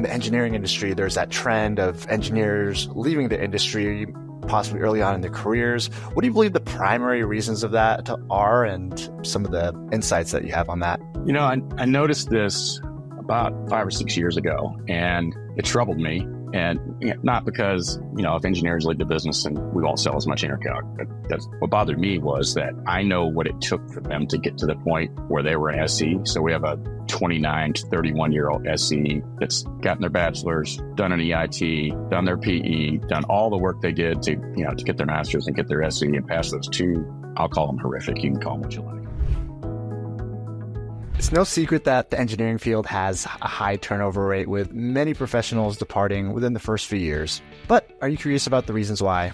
in the engineering industry, there's that trend of engineers leaving the industry possibly early on in their careers. What do you believe the primary reasons of that are, and some of the insights that you have on that? I noticed this about 5 or 6 years ago, and it troubled me. And not because, if engineers leave the business and we won't sell as much ENERCALC, but what bothered me was that I know what it took for them to get to the point where they were an SE. So we have a 29 to 31-year-old SE that's gotten their bachelor's, done an EIT, done their PE, done all the work they did to get their master's and get their SE and pass those two. I'll call them horrific. You can call them what you like. It's no secret that the engineering field has a high turnover rate, with many professionals departing within the first few years. But are you curious about the reasons why?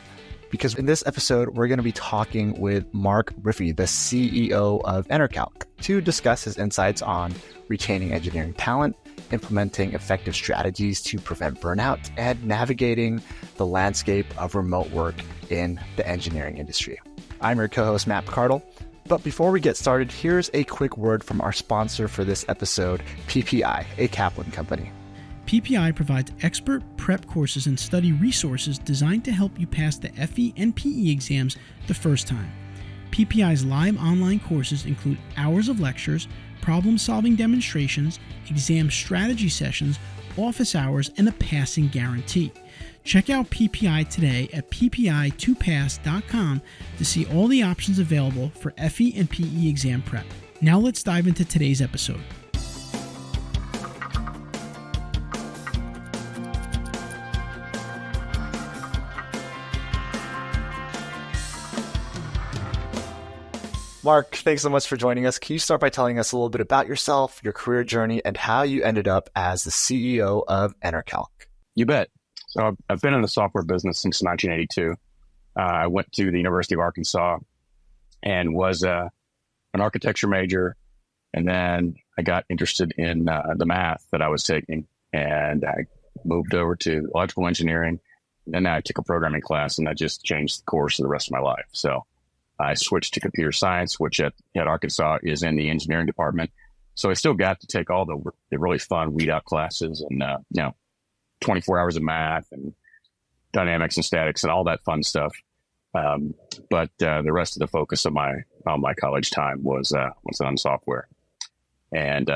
Because in this episode, we're going to be talking with Mark Riffey, the CEO of ENERCALC, to discuss his insights on retaining engineering talent, implementing effective strategies to prevent burnout, and navigating the landscape of remote work in the engineering industry. I'm your co-host, Matt Picardle. But before we get started, here's a quick word from our sponsor for this episode, PPI, a Kaplan company. PPI provides expert prep courses and study resources designed to help you pass the FE and PE exams the first time. PPI's live online courses include hours of lectures, problem-solving demonstrations, exam strategy sessions, office hours, and a passing guarantee. Check out PPI today at ppi2pass.com to see all the options available for FE and PE exam prep. Now let's dive into today's episode. Mark, thanks so much for joining us. Can you start by telling us a little bit about yourself, your career journey, and how you ended up as the CEO of ENERCALC? You bet. So I've been in the software business since 1982. I went to the University of Arkansas and was an architecture major. And then I got interested in the math that I was taking, and I moved over to electrical engineering. And then I took a programming class, and that just changed the course of the rest of my life. So I switched to computer science, which at Arkansas is in the engineering department. So I still got to take all the really fun weed out classes and, 24 hours of math and dynamics and statics and all that fun stuff. But the rest of the focus of my college time was on software. And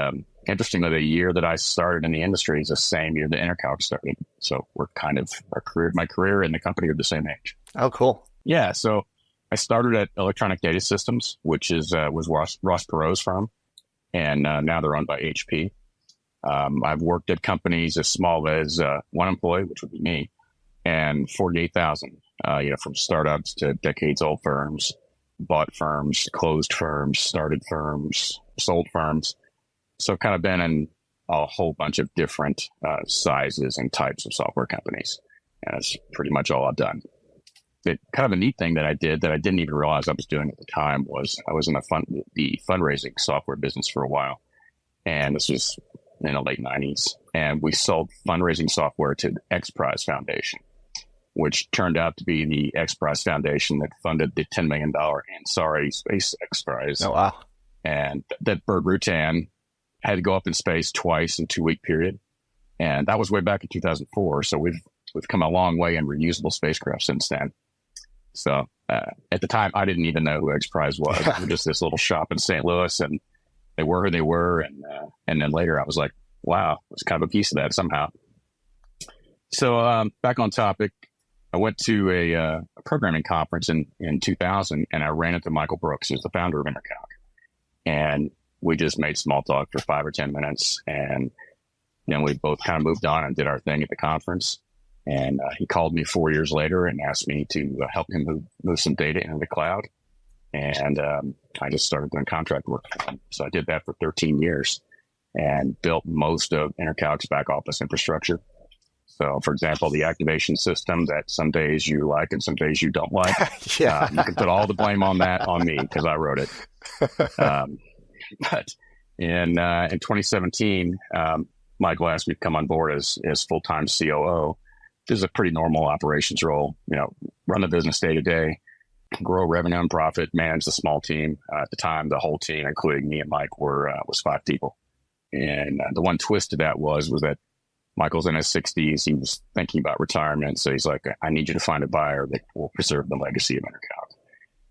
interestingly, the year that I started in the industry is the same year that ENERCALC started. So we're kind of my career and the company are the same age. Oh, cool. Yeah. So I started at Electronic Data Systems, which was Ross Perot's firm, and now they're owned by HP. I've worked at companies as small as one employee, which would be me, and 48,000, from startups to decades-old firms, bought firms, closed firms, started firms, sold firms. So I've kind of been in a whole bunch of different sizes and types of software companies, and that's pretty much all I've done. Kind of a neat thing that I did that I didn't even realize I was doing at the time was I was in the fundraising software business for a while, and this was in the late 90s, and we sold fundraising software to the X Prize Foundation, which turned out to be the X Prize Foundation that funded the $10 million Ansari SpaceX Prize. Oh, wow. And that Burt Rutan had to go up in space twice in a 2-week period. And that was way back in 2004. So we've come a long way in reusable spacecraft since then. So at the time, I didn't even know who X Prize was. We were just this little shop in St. Louis, and they were who they were. And then later I was like, wow, it was kind of a piece of that somehow. So back on topic, I went to a programming conference in 2000, and I ran into Michael Brooks, who's the founder of ENERCALC. And we just made small talk for 5 or 10 minutes. And then we both kind of moved on and did our thing at the conference. And he called me 4 years later and asked me to help him move some data into the cloud. And I just started doing contract work for him. So I did that for 13 years and built most of ENERCALC's back office infrastructure. So, for example, the activation system that some days you like and some days you don't like, you can put all the blame on me because I wrote it. But in 2017, Michael asked me to come on board as full-time COO. This is a pretty normal operations role, run the business day to day, grow revenue and profit, manage the small team. At the time, the whole team, including me and Mike, was 5 people. And the one twist to that was that Michael's in his 60s. He was thinking about retirement. So he's like, I need you to find a buyer that will preserve the legacy of ENERCALC.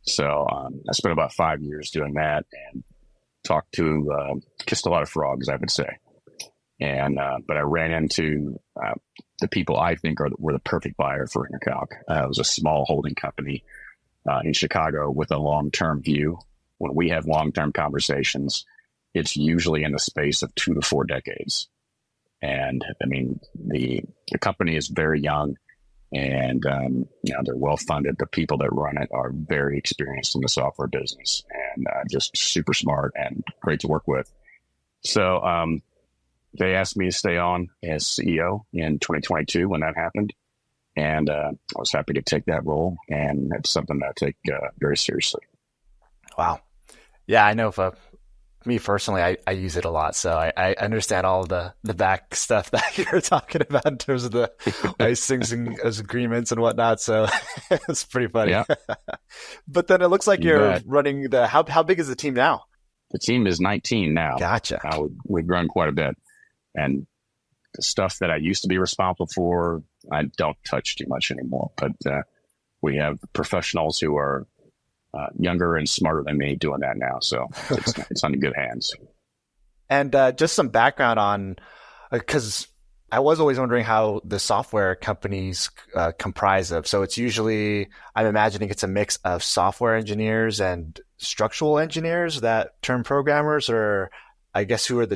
So I spent about 5 years doing that and talked to, kissed a lot of frogs, I would say. And but I ran into the people I think were the perfect buyer for ENERCALC. It was a small holding company in Chicago with a long-term view. When we have long-term conversations, it's usually in the space of 2 to 4 decades. And I mean, the company is very young, and they're well funded. The people that run it are very experienced in the software business and just super smart and great to work with. So they asked me to stay on as CEO in 2022 when that happened, and I was happy to take that role. And it's something that I take very seriously. Wow. Yeah, I know for me personally, I use it a lot. So I understand all the back stuff that you're talking about in terms of the licensing agreements and whatnot. So it's pretty funny. Yeah. But then it looks like you're running how big is the team now? The team is 19 now. Gotcha. We've grown quite a bit. And the stuff that I used to be responsible for, I don't touch too much anymore. But we have professionals who are younger and smarter than me doing that now. So it's on good hands. And just some background on, because I was always wondering how the software companies comprise of. So it's usually, I'm imagining it's a mix of software engineers and structural engineers that turn programmers, or I guess who are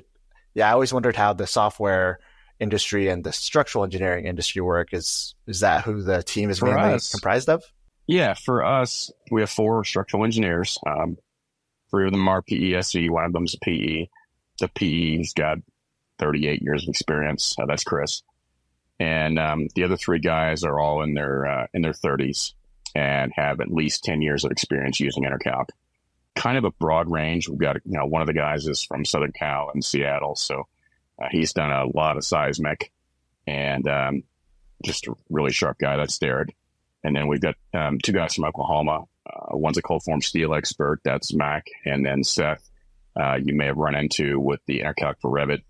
I always wondered how the software industry and the structural engineering industry work. Is that who the team is mainly comprised of? Yeah, for us, we have 4 structural engineers. 3 of them are PESE. One of them is a PE. The PE's got 38 years of experience. That's Chris. And the other 3 guys are all in their 30s and have at least 10 years of experience using ENERCALC. Kind of a broad range. We've got, one of the guys is from Southern Cal in Seattle. So he's done a lot of seismic and just a really sharp guy. That's Derek. And then we've got 2 guys from Oklahoma. One's a cold form steel expert. That's Mac. And then Seth, you may have run into with the ENERCALC for Revit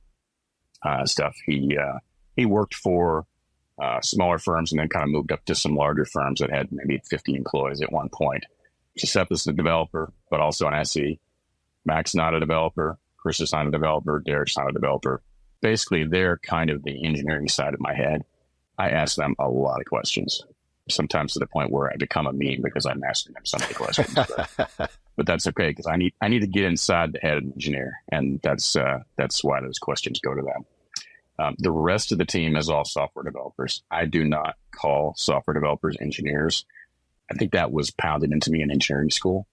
stuff. He worked for smaller firms and then kind of moved up to some larger firms that had maybe 50 employees at one point. Seth is a developer, but also an SE. Mac's not a developer. Chris is not a developer. Derek's not a developer. Basically, they're kind of the engineering side of my head. I ask them a lot of questions, sometimes to the point where I become a meme because I'm asking them so many questions. But that's okay, because I need to get inside the head of an engineer, and that's why those questions go to them. The rest of the team is all software developers. I do not call software developers engineers. I think that was pounded into me in engineering school.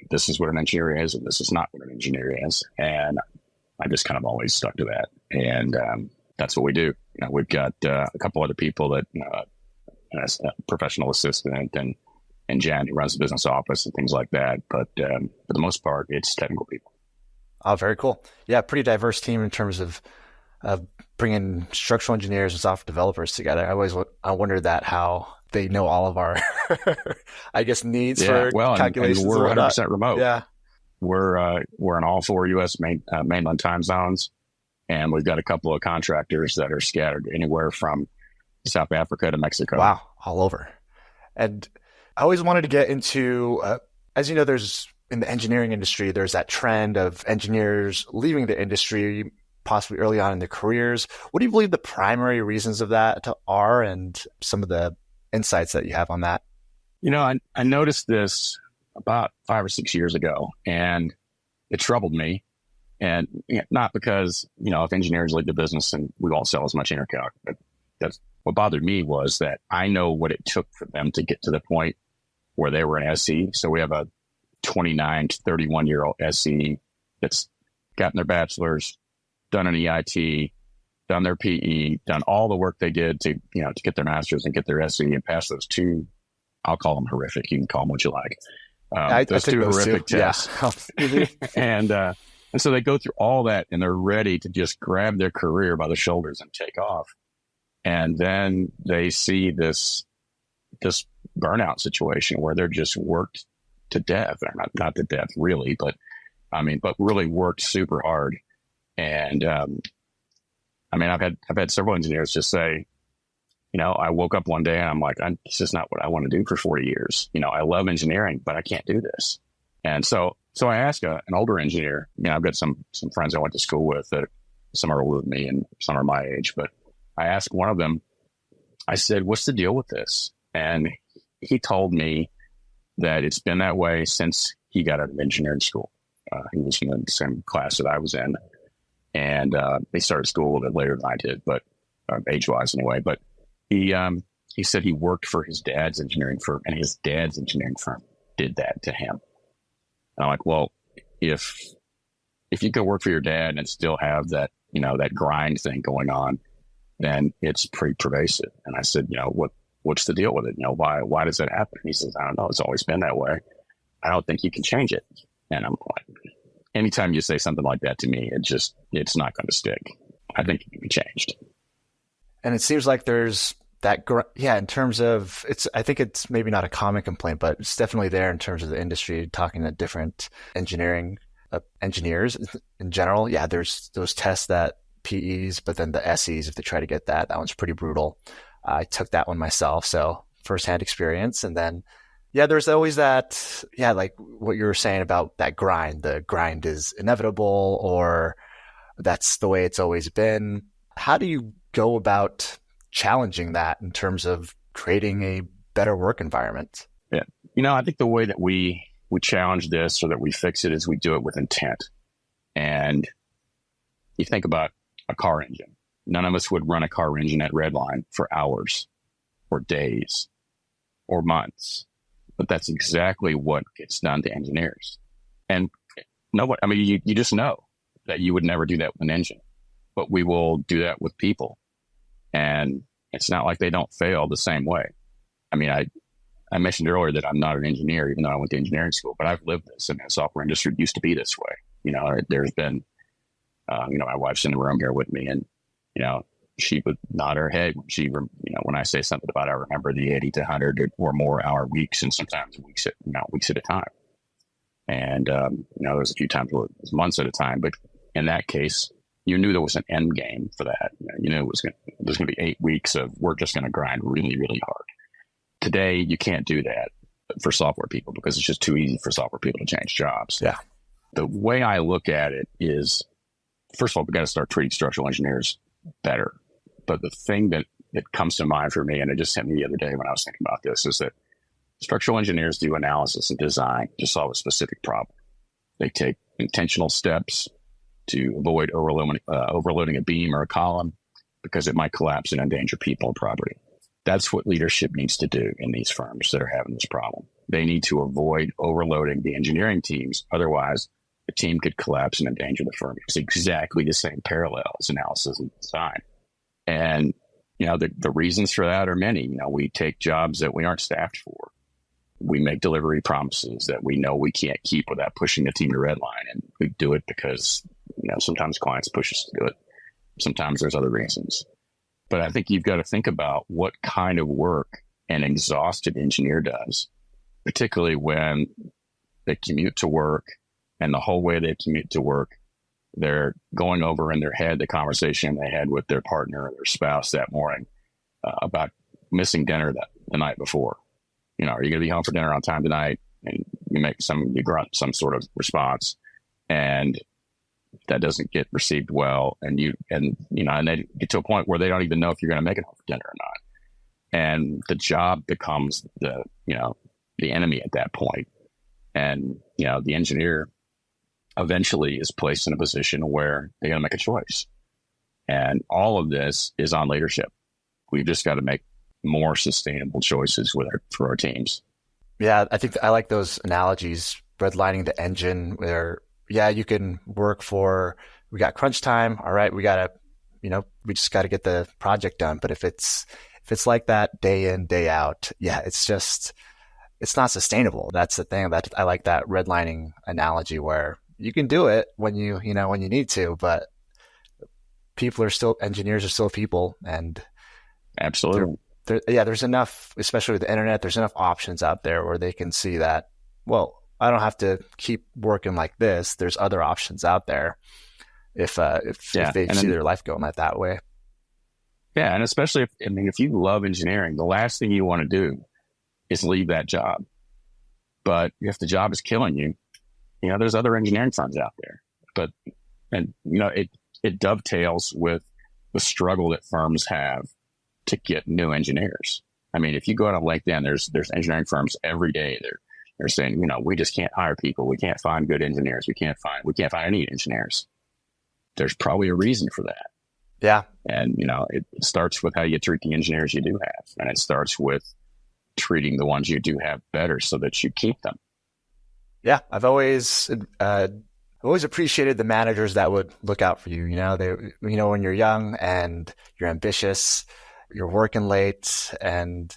This is what an engineer is, and this is not what an engineer is. And I just kind of always stuck to that. And that's what we do. We've got a couple other people that, as a professional assistant and Jan, who runs the business office and things like that. But for the most part, it's technical people. Oh, very cool. Yeah, pretty diverse team in terms of bringing structural engineers and software developers together. I wondered that how they know all of our, I guess, needs for calculations. And we're 100% remote. Yeah, we're in all 4 U.S. mainland time zones, and we've got a couple of contractors that are scattered anywhere from South Africa to Mexico. Wow, all over. And I always wanted to get into, as you know, there's in the engineering industry, there's that trend of engineers leaving the industry possibly early on in their careers. What do you believe the primary reasons of that are, and some of the insights that you have on that? I noticed this about 5 or 6 years ago, and it troubled me. And not because, if engineers leave the business and we won't sell as much ENERCALC, but that's what bothered me was that I know what it took for them to get to the point where they were an SE. So we have a 29 to 31-year-old SE that's gotten their bachelor's, done an EIT, done their PE, done all the work they did to get their master's and get their SE and pass those 2, I'll call them horrific. You can call them what you like. Those 2 horrific tests. Yeah. And so they go through all that and they're ready to just grab their career by the shoulders and take off. And then they see this burnout situation where they're just worked to death, or not to death really, but really worked super hard. And I mean, I've had several engineers just say, I woke up one day and I'm like, this is not what I want to do for 40 years. I love engineering, but I can't do this. And so I asked an older engineer, I've got some friends I went to school with that some are older than me and some are my age, but I asked one of them, I said, what's the deal with this? And he told me that it's been that way since he got out of engineering school. He was in the same class that I was in, and they started school a little bit later than I did, but age-wise anyway. But he said he worked for his dad's engineering firm, and his dad's engineering firm did that to him. And I'm like, well, if you go work for your dad and still have that, that grind thing going on, then it's pretty pervasive. And I said, what's the deal with it? Why does that happen? And he says, I don't know. It's always been that way. I don't think you can change it. And I'm like, anytime you say something like that to me, it's not going to stick. I think it can be changed. And it seems like there's that, in terms of I think it's maybe not a common complaint, but it's definitely there in terms of the industry, talking to different engineers in general. Yeah, there's those tests that PEs, but then the SEs, if they try to get that one's pretty brutal. I took that one myself, so firsthand experience. And then, there's always that, like what you were saying about that grind. The grind is inevitable, or that's the way it's always been. How do you go about challenging that in terms of creating a better work environment? Yeah. I think the way that we challenge this or that we fix it is we do it with intent. And you think about a car engine. None of us would run a car engine at redline for hours or days or months. But that's exactly what gets done to engineers. And you just know that you would never do that with an engine, but we will do that with people. And it's not like they don't fail the same way. I mentioned earlier that I'm not an engineer, even though I went to engineering school, but I've lived this. The software industry used to be this way. There's been, my wife's in the room here with me, and, she would nod her head when when I say something about, I remember the 80 to 100 or more hour weeks, and sometimes weeks at a time. And, there's a few times where it was months at a time, but in that case, you knew there was an end game for that. You knew there's going to be 8 weeks of we're just going to grind really, really hard. Today, you can't do that for software people because it's just too easy for software people to change jobs. Yeah. The way I look at it is, first of all, we got to start treating structural engineers better. But the thing that comes to mind for me, and it just hit me the other day when I was thinking about this, is that structural engineers do analysis and design to solve a specific problem. They take intentional steps to avoid overloading a beam or a column because it might collapse and endanger people and property. That's what leadership needs to do in these firms that are having this problem. They need to avoid overloading the engineering teams. Otherwise, the team could collapse and endanger the firm. It's exactly the same parallels, analysis and design. And, the reasons for that are many. We take jobs that we aren't staffed for. We make delivery promises that we know we can't keep without pushing the team to redline. And we do it because, sometimes clients push us to do it. Sometimes there's other reasons. But I think you've got to think about what kind of work an exhausted engineer does, particularly when they commute to work, and the whole way they commute to work, they're going over in their head the conversation they had with their partner or their spouse that morning about missing dinner the night before. Are you going to be home for dinner on time tonight? And you grunt some sort of response, and that doesn't get received well. And they get to a point where they don't even know if you're going to make it home for dinner or not. And the job becomes the enemy at that point. And, the engineer eventually is placed in a position where they got to make a choice. And all of this is on leadership. We've just got to make more sustainable choices for our teams. Yeah, I think I like those analogies, redlining the engine where, you can work we got crunch time. All right, we just got to get the project done. But if it's like that day in, day out, it's not sustainable. That's the thing. That I like that redlining analogy where you can do it when you need to, but engineers are still people. And absolutely. There's enough, especially with the internet, there's enough options out there where they can see that, well, I don't have to keep working like this. There's other options out there. if Yeah. they see their life going that way. Yeah. And especially if you love engineering, the last thing you want to do is leave that job. But if the job is killing you, there's other engineering firms out there. It dovetails with the struggle that firms have to get new engineers. I mean, if you go on LinkedIn, there's engineering firms every day. They're saying, we just can't hire people. We can't find good engineers. We can't find any engineers. There's probably a reason for that. Yeah. And, it starts with how you treat the engineers you do have. And it starts with treating the ones you do have better so that you keep them. Yeah. I've always appreciated the managers that would look out for you. When you're young and you're ambitious, you're working late and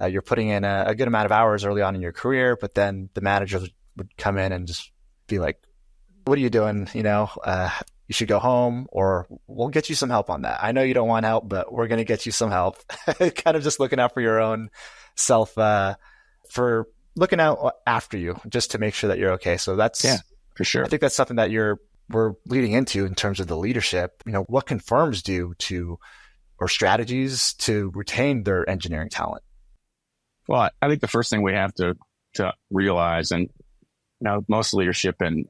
you're putting in a good amount of hours early on in your career, but then the managers would come in and just be like, what are you doing? You should go home, or we'll get you some help on that. I know you don't want help, but we're going to get you some help. Kind of just looking out for your own self, for looking out after you, just to make sure that you're okay. So that's, yeah, for sure. I think that's something that we're leading into in terms of the leadership. What can firms do or strategies to retain their engineering talent? Well, I think the first thing we have to realize, and most leadership in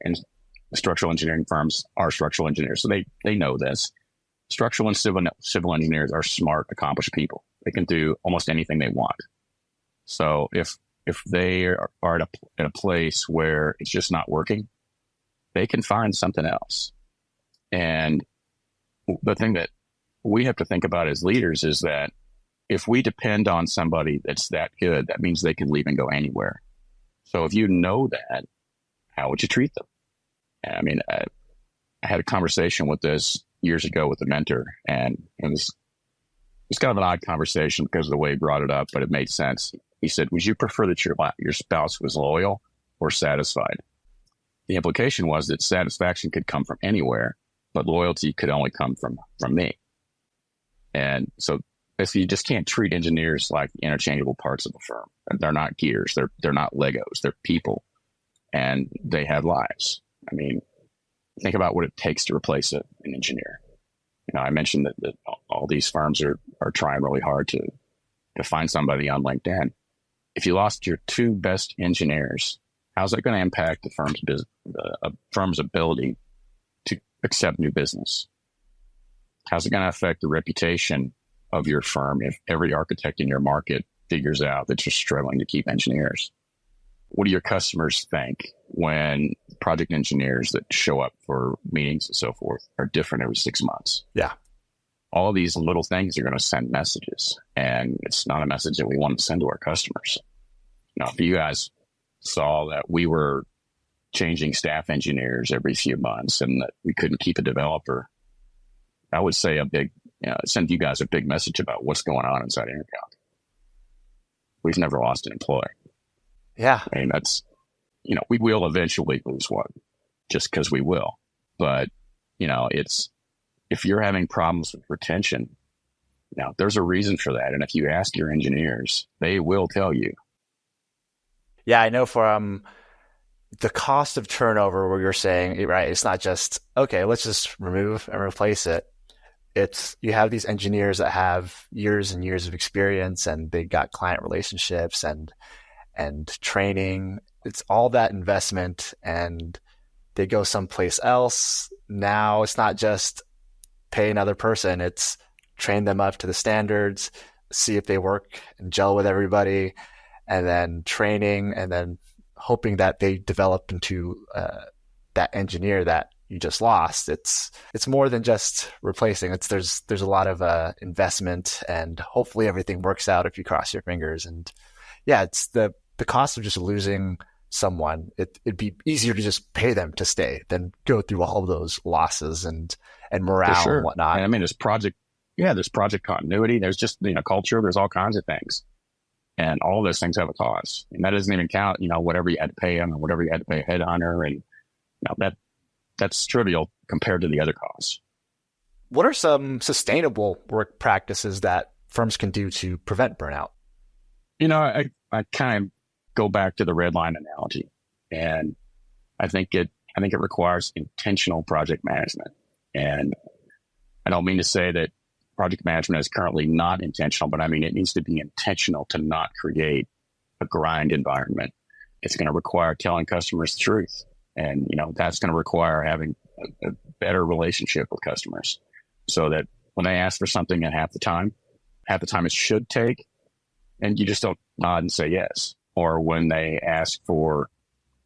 structural engineering firms are structural engineers, so they know this. Structural and civil engineers are smart, accomplished people. They can do almost anything they want. So if they are at a place where it's just not working, they can find something else. And the thing that we have to think about as leaders is that if we depend on somebody that's that good, that means they can leave and go anywhere. So if you know that, how would you treat them? I mean, I had a conversation with this years ago with a mentor, and it was kind of an odd conversation because of the way he brought it up, but it made sense. He said, would you prefer that your spouse was loyal or satisfied? The implication was that satisfaction could come from anywhere, but loyalty could only come from me. And so if you just can't treat engineers like interchangeable parts of the firm, they're not gears, they're not Legos, they're people, and they have lives. I mean, think about what it takes to replace an engineer. I mentioned that all these firms are trying really hard to find somebody on LinkedIn. If you lost your two best engineers, how's that going to impact the firm's ability to accept new business? How's it going to affect the reputation of your firm if every architect in your market figures out that you're struggling to keep engineers? What do your customers think when project engineers that show up for meetings and so forth are different every 6 months? Yeah. All of these little things are going to send messages, and it's not a message that we want to send to our customers. If you guys saw that we were changing staff engineers every few months and that we couldn't keep a developer, I would say send you guys a big message about what's going on inside ENERCALC. We've never lost an employee. Yeah. I mean, that's, we will eventually lose one just because we will. But, if you're having problems with retention, there's a reason for that. And if you ask your engineers, they will tell you. Yeah, I know from the cost of turnover where you're saying, right, it's not just, okay, let's just remove and replace it. It's, you have these engineers that have years and years of experience, and they got client relationships and training. It's all that investment, and they go someplace else. Now it's not just pay another person. It's train them up to the standards, see if they work and gel with everybody, and then training, and then hoping that they develop into that engineer that you just lost. It's more than just replacing. There's a lot of investment, and hopefully everything works out if you cross your fingers. And yeah, it's the cost of just losing someone. It'd be easier to just pay them to stay than go through all of those losses and morale and whatnot. And I mean, there's project continuity. There's just, culture. There's all kinds of things. And all of those things have a cost. And that doesn't even count, whatever you had to pay them or whatever you had to pay a headhunter. And that's trivial compared to the other costs. What are some sustainable work practices that firms can do to prevent burnout? I kind of go back to the red line analogy, and I think it requires intentional project management. And I don't mean to say that project management is currently not intentional, but I mean, it needs to be intentional to not create a grind environment. It's going to require telling customers the truth. And, that's going to require having a better relationship with customers so that when they ask for something at half the time it should take, and you just don't nod and say yes. Or when they ask for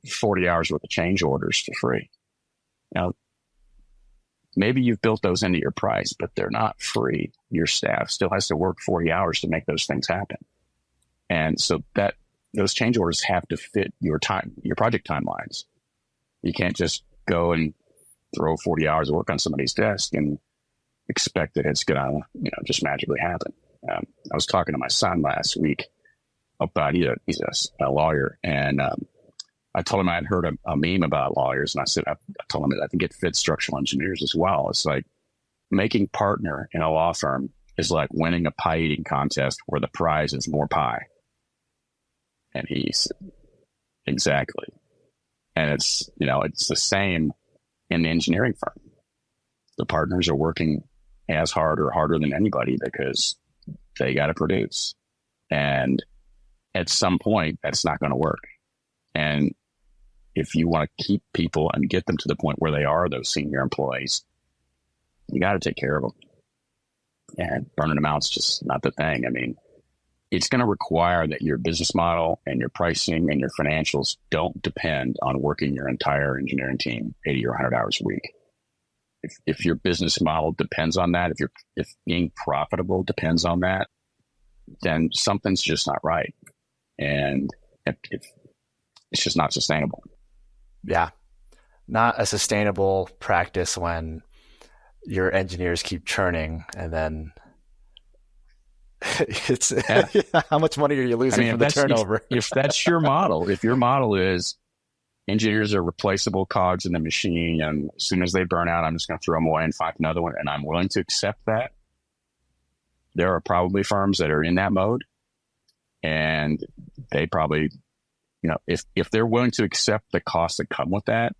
40 hours worth of change orders for free. Maybe you've built those into your price, but they're not free. Your staff still has to work 40 hours to make those things happen. And so that those change orders have to fit your project timelines. You can't just go and throw 40 hours of work on somebody's desk and expect that it's going to, just magically happen. I was talking to my son last week about, he's a lawyer, and I told him I had heard a meme about lawyers, and I told him that I think it fits structural engineers as well. It's like making partner in a law firm is like winning a pie eating contest where the prize is more pie. And he said, exactly. And it's the same in the engineering firm. The partners are working as hard or harder than anybody because they got to produce. And at some point, that's not going to work. And if you want to keep people and get them to the point where they are those senior employees, you got to take care of them. And burning them out's just not the thing. I mean, it's going to require that your business model and your pricing and your financials don't depend on working your entire engineering team 80 or 100 hours a week. If your business model depends on that, if being profitable depends on that, then something's just not right. And it's just not sustainable. Yeah. Not a sustainable practice when your engineers keep churning and then it's how much money are you losing from the turnover? If that's your model, if your model is engineers are replaceable cogs in the machine, and as soon as they burn out, I'm just going to throw them away and find another one, and I'm willing to accept that, there are probably firms that are in that mode, and they probably, if they're willing to accept the costs that come with that,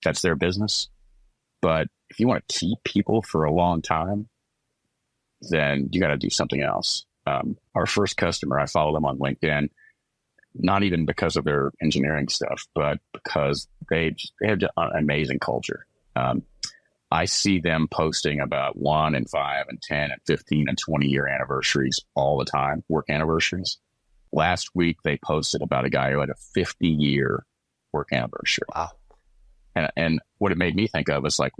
that's their business. But if you want to keep people for a long time, then you got to do something else. Our first customer, I follow them on LinkedIn, not even because of their engineering stuff, but because they have an amazing culture. I see them posting about 1 and 5 and 10 and 15 and 20 year anniversaries all the time, work anniversaries. Last week, they posted about a guy who had a 50-year work anniversary. Wow. And what it made me think of is like,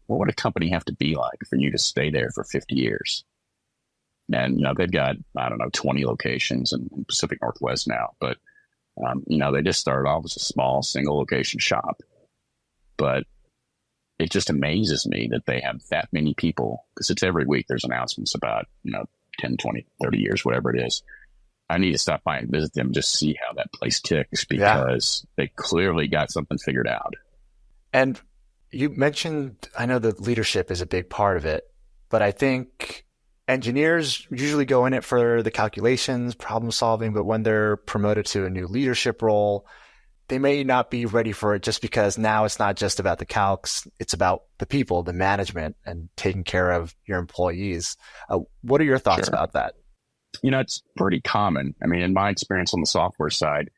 what would a company have to be like for you to stay there for 50 years? And, they've got, 20 locations in the Pacific Northwest now. But, they just started off as a small single location shop. But it just amazes me that they have that many people, because it's every week there's announcements about, 10, 20, 30 years, whatever it is. I need to stop by and visit them, just see how that place ticks, because they clearly got something figured out. And you mentioned, I know that leadership is a big part of it, but I think engineers usually go in it for the calculations, problem solving, but when they're promoted to a new leadership role, they may not be ready for it just because now it's not just about the calcs, it's about the people, the management, and taking care of your employees. What are your thoughts about that? It's pretty common. I mean, in my experience on the software side,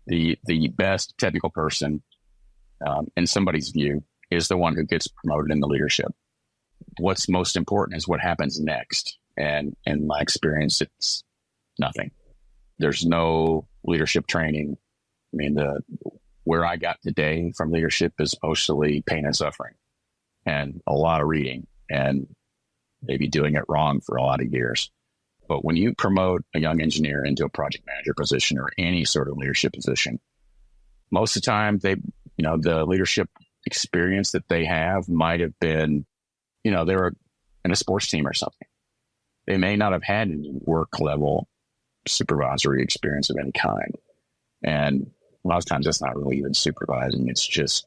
the best technical person, in somebody's view, is the one who gets promoted in the leadership. What's most important is what happens next. And in my experience, it's nothing. There's no leadership training. I mean, where I got today from leadership is mostly pain and suffering and a lot of reading and maybe doing it wrong for a lot of years. But when you promote a young engineer into a project manager position or any sort of leadership position, most of the time the leadership experience that they have might have been, they were in a sports team or something. They may not have had any work level supervisory experience of any kind. And a lot of times that's not really even supervising. It's just,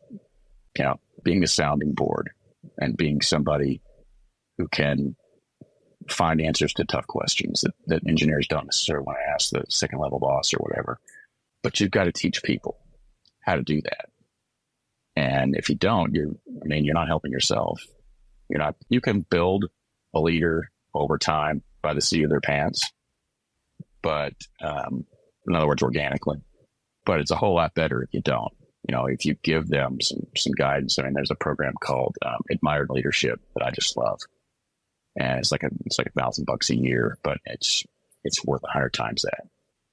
being a sounding board and being somebody who can find answers to tough questions that engineers don't necessarily want to ask the second level boss or whatever. But you've got to teach people how to do that. And if you don't, you're not helping yourself. You can build a leader over time by the seat of their pants, but in other words, organically. But it's a whole lot better if you don't. If you give them some guidance. I mean, there's a program called Admired Leadership that I just love, and it's like $1,000 a year, but it's worth 100 times that.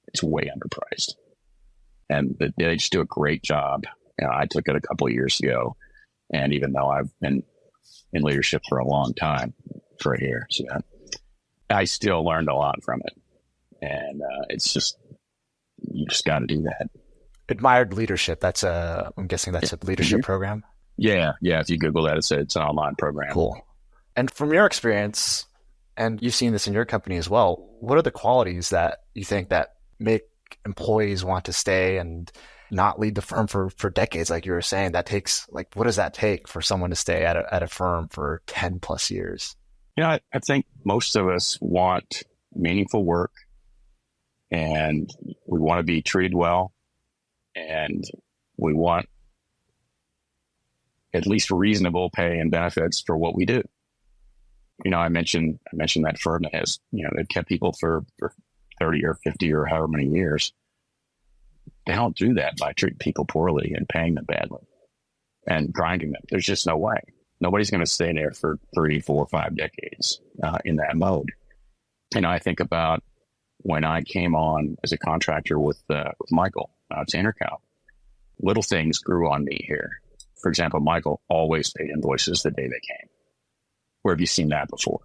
It's way underpriced, and they just do a great job. I took it a couple of years ago, and even though I've been in leadership for a long time, for a year, so I still learned a lot from it, and it's just you just got to do that. Admired Leadership. I'm guessing that's a leadership program. Yeah. If you Google that, it's an online program. Cool. And from your experience, and you've seen this in your company as well, what are the qualities that you think that make employees want to stay and not leave the firm for decades? Like you were saying, what does that take for someone to stay at a firm for 10 plus years? I think most of us want meaningful work, and we want to be treated well, and we want at least reasonable pay and benefits for what we do. I mentioned that firm that has, they've kept people for 30 or 50 or however many years. They don't do that by treating people poorly and paying them badly and grinding them. There's just no way. Nobody's going to stay there for 3, 4, 5 decades in that mode. I think about when I came on as a contractor with Michael to ENERCALC. Little things grew on me here. For example, Michael always paid invoices the day they came. Where have you seen that before?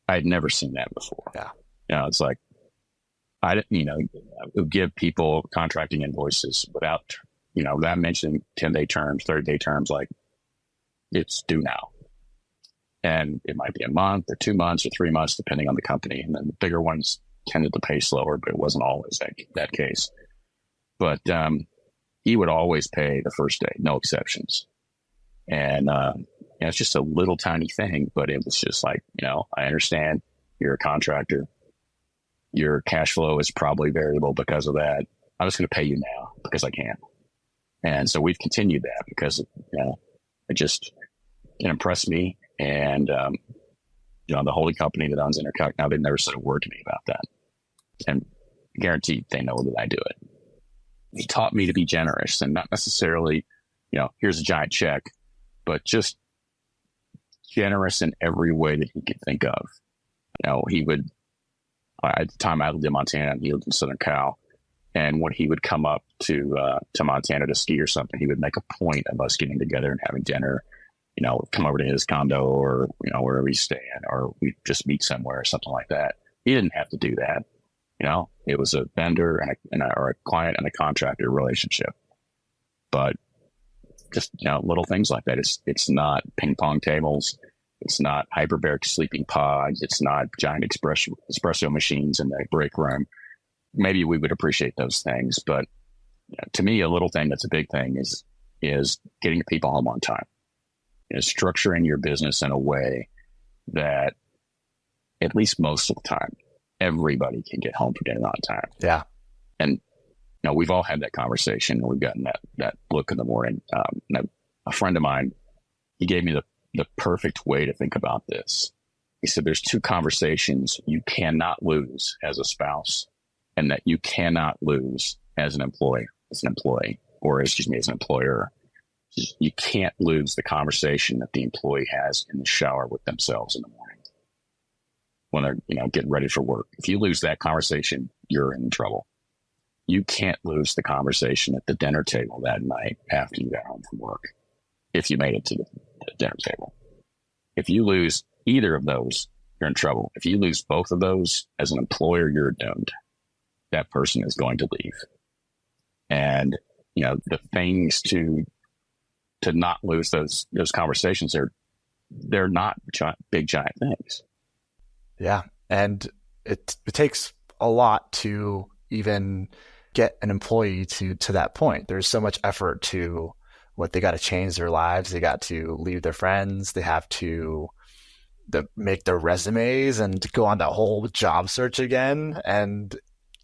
I had never seen that before. Yeah. It's like, I would give people contracting invoices without, without mentioning 10-day terms, 30-day terms, like it's due now. And it might be a month or 2 months or 3 months, depending on the company. And then the bigger ones tended to pay slower, but it wasn't always that case. But he would always pay the first day, no exceptions. And it's just a little tiny thing, but it was just like, I understand you're a contractor. Your cash flow is probably variable because of that. I'm just going to pay you now because I can. And so we've continued that because, it impressed me. And, the holding company that owns ENERCALC, now they've never said a word to me about that. And guaranteed they know that I do it. He taught me to be generous and not necessarily, here's a giant check, but just generous in every way that he could think of. He would, at the time I lived in Montana and he lived in Southern Cal. And when he would come up to Montana to ski or something, he would make a point of us getting together and having dinner, come over to his condo or, wherever he's staying, or we just meet somewhere or something like that. He didn't have to do that. It was a vendor or a client and a contractor relationship. But just, little things like that. It's not ping pong tables. It's not hyperbaric sleeping pods. It's not giant espresso machines in the break room. Maybe we would appreciate those things. But to me, a little thing that's a big thing is getting people home on time. Structuring your business in a way that at least most of the time, everybody can get home for dinner on time. Yeah. And, we've all had that conversation and we've gotten that look in the morning. A friend of mine, he gave me the perfect way to think about this. He said, there's 2 conversations you cannot lose as a spouse and that you cannot lose as an employee, as an employer. You can't lose the conversation that the employee has in the shower with themselves in the morning when they're, getting ready for work. If you lose that conversation, you're in trouble. You can't lose the conversation at the dinner table that night after you got home from work, if you made it to the dinner table. If you lose either of those, you're in trouble. If you lose both of those as an employer, you're doomed. That person is going to leave. And, the things to not lose those conversations, they're not big, giant things. Yeah. And it takes a lot to even get an employee to that point. There's so much effort to they got to change their lives. They got to leave their friends. They have to make their resumes and to go on that whole job search again. And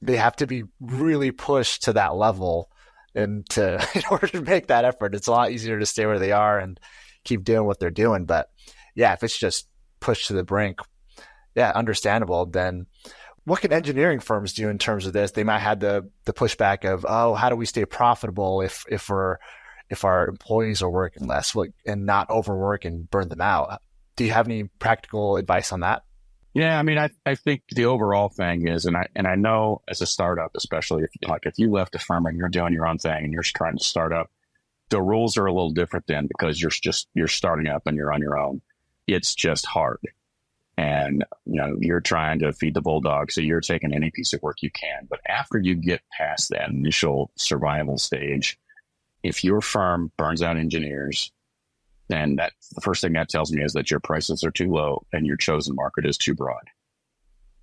they have to be really pushed to that level. And in order to make that effort, it's a lot easier to stay where they are and keep doing what they're doing. But yeah, if it's just pushed to the brink, yeah, understandable. Then what can engineering firms do in terms of this? They might have the pushback of, oh, how do we stay profitable if our employees are working less and not overwork and burn them out? Do you have any practical advice on that? Yeah, I mean, I think the overall thing is, and I know as a startup, especially if you left a firm and you're doing your own thing and you're trying to start up, the rules are a little different then because you're starting up and you're on your own. It's just hard. And, you're trying to feed the bulldog. So you're taking any piece of work you can. But after you get past that initial survival stage, if your firm burns out engineers, then the first thing that tells me is that your prices are too low and your chosen market is too broad.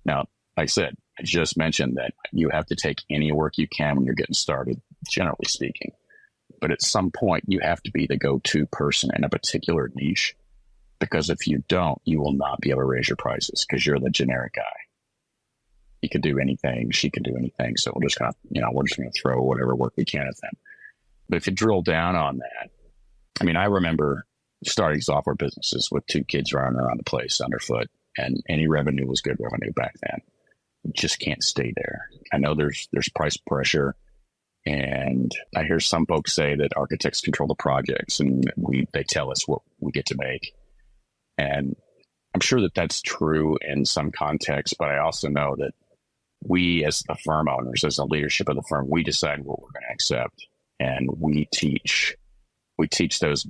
Now, like I said, I just mentioned that you have to take any work you can when you're getting started, generally speaking. But at some point, you have to be the go-to person in a particular niche, because if you don't, you will not be able to raise your prices because you're the generic guy. He could do anything, she could do anything. So we're just going to throw whatever work we can at them. But if you drill down on that, I mean, I remember starting software businesses with 2 kids running around the place underfoot, and any revenue was good revenue back then. You just can't stay there. I know there's price pressure, and I hear some folks say that architects control the projects and they tell us what we get to make. And I'm sure that that's true in some contexts, but I also know that we as the firm owners, as the leadership of the firm, we decide what we're going to accept, and we teach those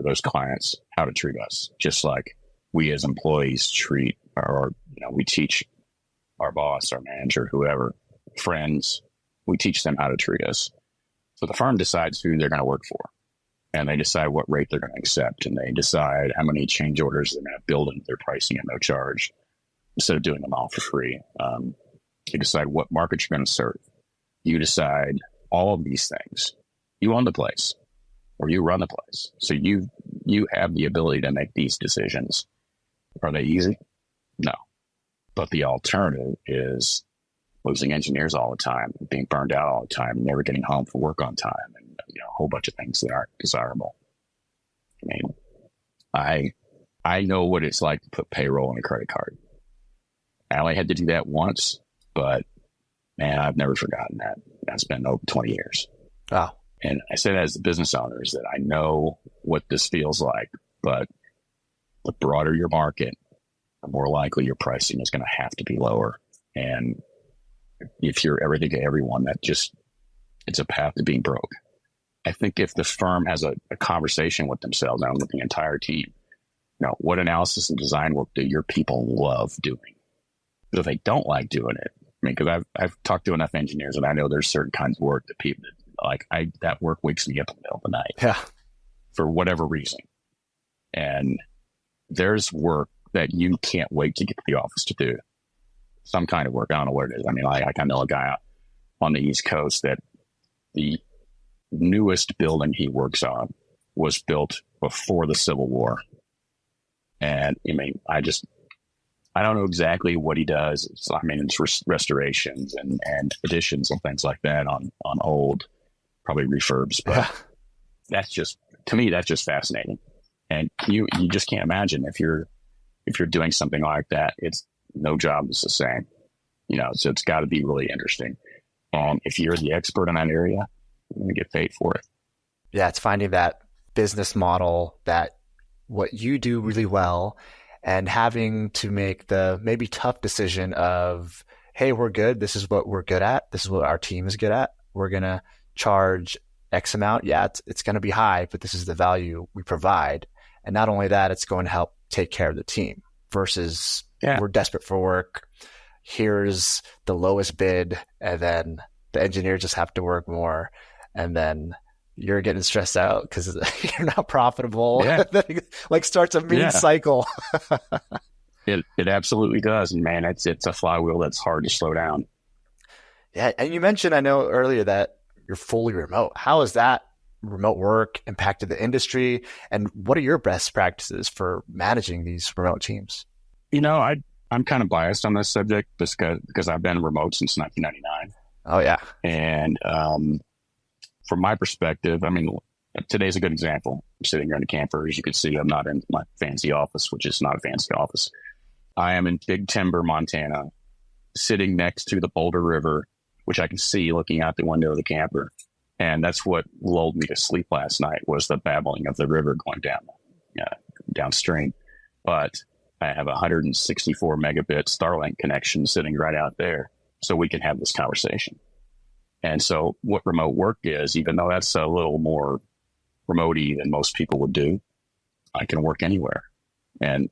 those clients how to treat us, just like we as employees treat, or we teach our boss, our manager, whoever, friends, we teach them how to treat us. So the firm decides who they're going to work for, and they decide what rate they're going to accept, and they decide how many change orders they're going to build into their pricing at no charge instead of doing them all for free. You decide what market you're going to serve. You decide all of these things. You own the place, or you run the place. So you have the ability to make these decisions. Are they easy? No. But the alternative is losing engineers all the time, being burned out all the time, never getting home from work on time, and a whole bunch of things that aren't desirable. I mean, I know what it's like to put payroll on a credit card. I only had to do that once, but man, I've never forgotten that. That's been over 20 years. Wow. And I say that as the business owners, that I know what this feels like, but the broader your market, the more likely your pricing is going to have to be lower. And if you're everything to everyone, it's a path to being broke. I think if the firm has a conversation with themselves and with the entire team, what analysis and design work do your people love doing? But if they don't like doing it, because I've talked to enough engineers, and I know there's certain kinds of work that people that work wakes me up in the middle of the night. Yeah. For whatever reason. And there's work that you can't wait to get to the office to do. Some kind of work. I don't know what it is. I mean, I know a guy out on the East Coast that the newest building he works on was built before the Civil War. And I don't know exactly what he does. It's restorations and additions and things like that on old, probably refurbs, but that's just fascinating. And you just can't imagine if you're doing something like that, it's no job is the same, so it's got to be really interesting. And if you're the expert in that area, you're going to get paid for it. Yeah. It's finding that business model, that what you do really well, and having to make the maybe tough decision of, hey, we're good. This is what we're good at. This is what our team is good at. We're going to charge X amount. Yeah, it's going to be high, but this is the value we provide. And not only that, it's going to help take care of the team versus we're desperate for work. Here's the lowest bid. And then the engineers just have to work more. And then you're getting stressed out because you're not profitable. Yeah. Like starts a mean cycle. It absolutely does. And man, it's a flywheel that's hard to slow down. Yeah. And you mentioned, I know earlier, that you're fully remote. How has that remote work impacted the industry? And what are your best practices for managing these remote teams? I'm kind of biased on this subject because I've been remote since 1999. Oh, yeah. And from my perspective, today's a good example. I'm sitting here in the camper. As you can see, I'm not in my fancy office, which is not a fancy office. I am in Big Timber, Montana, sitting next to the Boulder River, which I can see looking out the window of the camper. And that's what lulled me to sleep last night, was the babbling of the river going downstream. But I have a 164 megabit Starlink connection sitting right out there, so we can have this conversation. And so what remote work is, even though that's a little more remote-y than most people would do, I can work anywhere. And,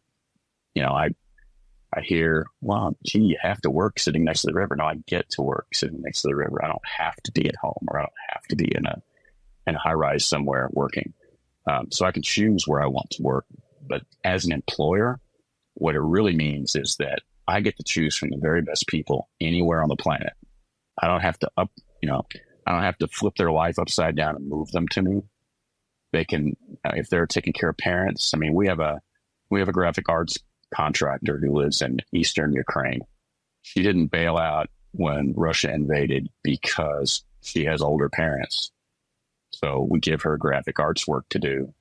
I hear, well, gee, you have to work sitting next to the river. No, I get to work sitting next to the river. I don't have to be at home, or I don't have to be in a high rise somewhere working. So I can choose where I want to work. But as an employer, what it really means is that I get to choose from the very best people anywhere on the planet. I don't have to I don't have to flip their life upside down and move them to me. They can, if they're taking care of parents. I mean, we have a graphic arts contractor who lives in eastern Ukraine. She didn't bail out when Russia invaded because she has older parents. So we give her graphic arts work to do,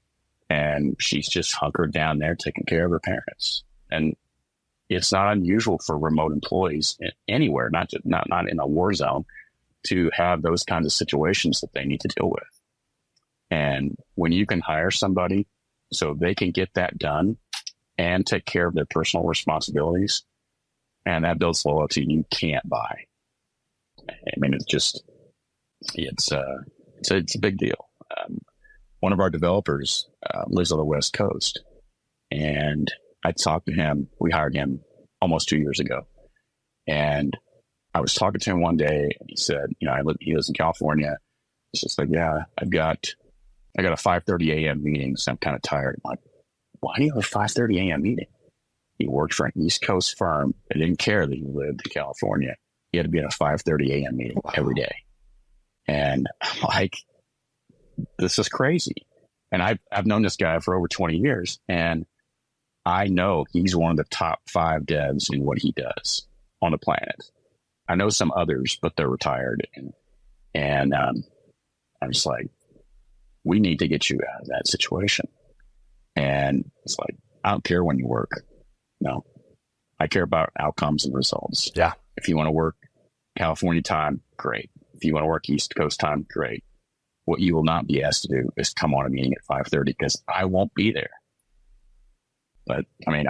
and she's just hunkered down there taking care of her parents. And it's not unusual for remote employees anywhere, not in a war zone, to have those kinds of situations that they need to deal with. And when you can hire somebody so they can get that done and take care of their personal responsibilities, and that builds loyalty you can't buy. I mean, it's a big deal. One of our developers lives on the West Coast, and I talked to him. We hired him almost 2 years ago, and I was talking to him one day, and he said, he lives in California. He's just like, yeah, I got a 5:30 a.m. meeting, so I'm kind of tired. I'm like, why do you have a 5:30 a.m. meeting? He worked for an East Coast firm that didn't care that he lived in California. He had to be at a 5:30 a.m. meeting every day. And I'm like, this is crazy. And I've known this guy for over 20 years, and I know he's one of the top 5 devs in what he does on the planet. I know some others, but they're retired. And I'm just like, we need to get you out of that situation. And it's like, I don't care when you work. No, I care about outcomes and results. Yeah. If you want to work California time, great. If you want to work East Coast time, great. What you will not be asked to do is come on a meeting at 5:30, because I won't be there. But I mean,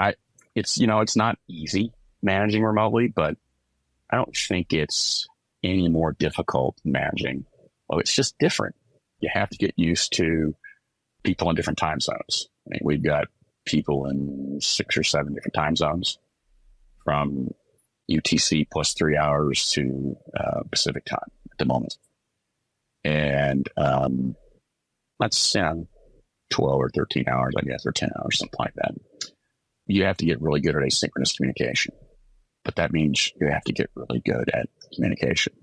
it's not easy managing remotely, but I don't think it's any more difficult than managing. Well, it's just different. You have to get used to people in different time zones. I mean, we've got people in 6 or 7 different time zones, from UTC plus 3 hours to Pacific time at the moment. And that's 12 or 13 hours, I guess, or 10 hours, something like that. You have to get really good at asynchronous communication, but that means you have to get really good at communication.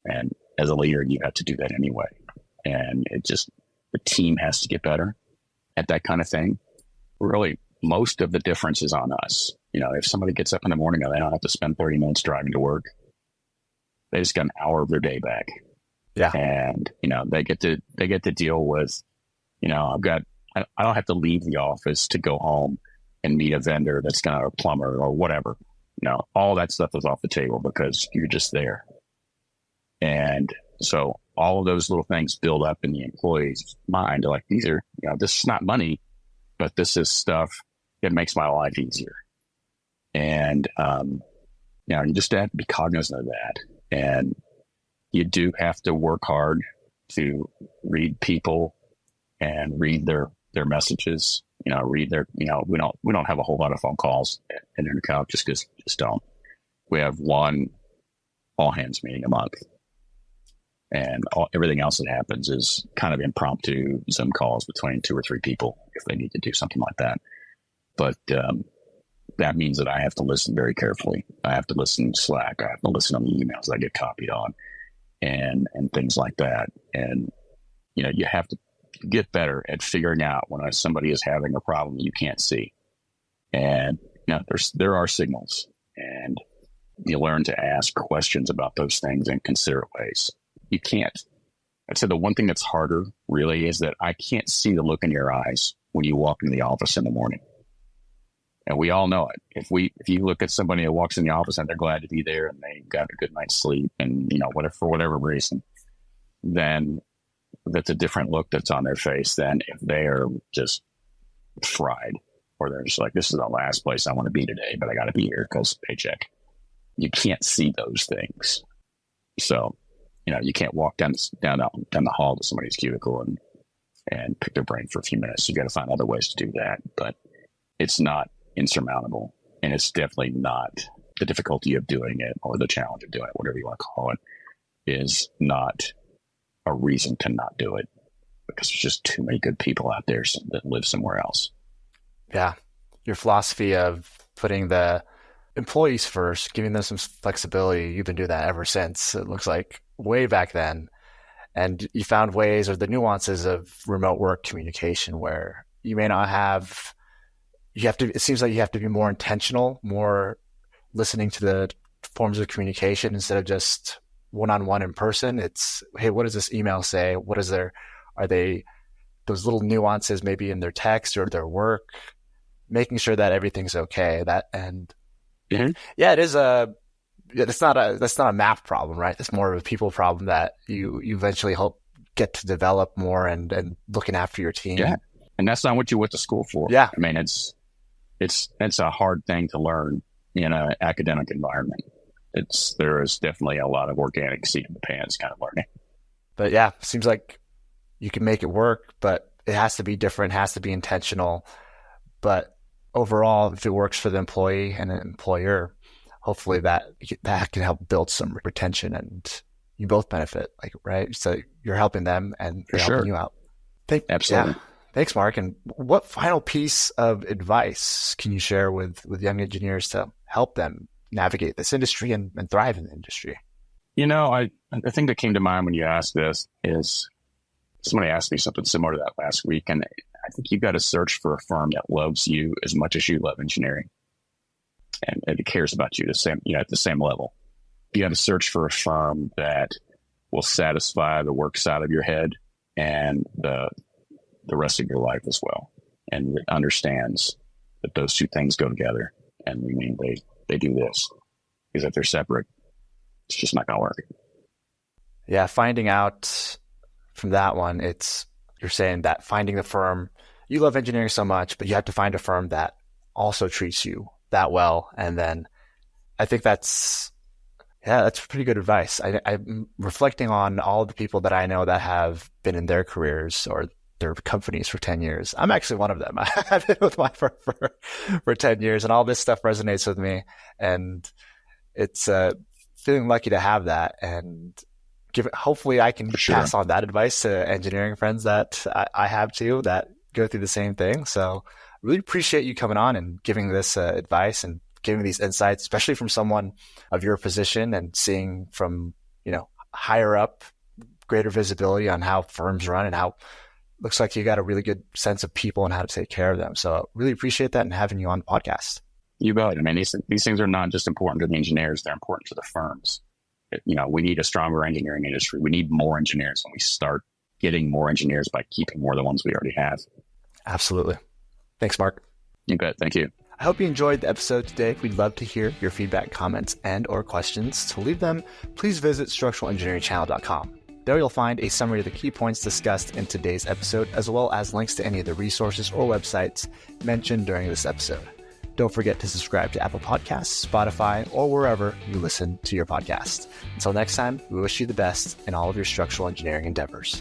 And as a leader, you have to do that anyway. And the team has to get better at that kind of thing. Really, most of the difference is on us. If somebody gets up in the morning and they don't have to spend 30 minutes driving to work, they just got an hour of their day back. Yeah. And, they get to deal with, I don't have to leave the office to go home and meet a vendor that's a plumber or whatever. All that stuff is off the table because you're just there. And so all of those little things build up in the employee's mind. They're like, these are, this is not money, but this is stuff that makes my life easier. And, you just have to be cognizant of that. And you do have to work hard to read people and read their messages, read their, we don't have a whole lot of phone calls at ENERCALC, just don't. We have one all hands meeting a month. And everything else that happens is kind of impromptu Zoom calls between 2 or 3 people if they need to do something like that. But that means that I have to listen very carefully. I have to listen to Slack. I have to listen on the emails I get copied on and things like that. And, you have to get better at figuring out when somebody is having a problem you can't see. And, there are signals, and you learn to ask questions about those things in considerate ways. You can't I'd say the one thing that's harder really is that I can't see the look in your eyes when you walk into the office in the morning. And we all know it. If you look at somebody who walks in the office and they're glad to be there and they got a good night's sleep and, whatever, for whatever reason, then that's a different look that's on their face than if they are just fried, or they're just like, this is the last place I want to be today, but I got to be here because paycheck. You can't see those things. So, you can't walk down the hall to somebody's cubicle and pick their brain for a few minutes. You got to find other ways to do that, but it's not insurmountable, and it's definitely not the difficulty of doing it or the challenge of doing it, whatever you want to call it, is not a reason to not do it, because there's just too many good people out there that live somewhere else. Yeah. Your philosophy of putting the employees first, giving them some flexibility, you've been doing that ever since. It looks like way back then. And you found ways, or the nuances of remote work communication, where you may not have, it seems like you have to be more intentional, more listening to the forms of communication instead of just one-on-one in person. It's, hey, what does this email say? Are they those little nuances maybe in their text or their work, making sure that everything's okay. Yeah, it is that's not a math problem, right? It's more of a people problem that you eventually hope get to develop more and looking after your team. Yeah. And that's not what you went to school for. Yeah. I mean, it's a hard thing to learn in an academic environment. There is definitely a lot of organic seat in the pants kind of learning. But yeah, seems like you can make it work, but it has to be different, has to be intentional. But overall, if it works for the employee and an employer, hopefully that can help build some retention and you both benefit, right? So you're helping them and they're helping you out. Absolutely. Yeah. Thanks, Mark. And what final piece of advice can you share with young engineers to help them navigate this industry and thrive in the industry? I think that came to mind when you asked this is somebody asked me something similar to that last week. And I think you got to search for a firm that loves you as much as you love engineering and it cares about you at the same level. You got to search for a firm that will satisfy the work side of your head and the rest of your life as well. And it understands that those two things go together. And we mean they do this, because if they're separate, it's just not going to work. Yeah. Finding out from that one, you're saying that finding the firm, you love engineering so much, but you have to find a firm that also treats you that well. And then I think that's pretty good advice. I'm reflecting on all the people that I know that have been in their careers or their companies for 10 years. I'm actually one of them. I've been with my firm for 10 years and all this stuff resonates with me. And it's feeling lucky to have that and hopefully I can pass on that advice to engineering friends that I have too, that go through the same thing. So really appreciate you coming on and giving this advice and giving these insights, especially from someone of your position and seeing from, higher up, greater visibility on how firms run and how looks like you got a really good sense of people and how to take care of them. So really appreciate that and having you on the podcast. You bet. I mean, these things are not just important to the engineers, they're important to the firms. We need a stronger engineering industry. We need more engineers, and we start getting more engineers by keeping more of the ones we already have. Absolutely. Thanks, Mark. You bet. Thank you. I hope you enjoyed the episode today. We'd love to hear your feedback, comments, and or questions. To leave them, please visit structuralengineeringchannel.com. There you'll find a summary of the key points discussed in today's episode, as well as links to any of the resources or websites mentioned during this episode. Don't forget to subscribe to Apple Podcasts, Spotify, or wherever you listen to your podcast. Until next time, we wish you the best in all of your structural engineering endeavors.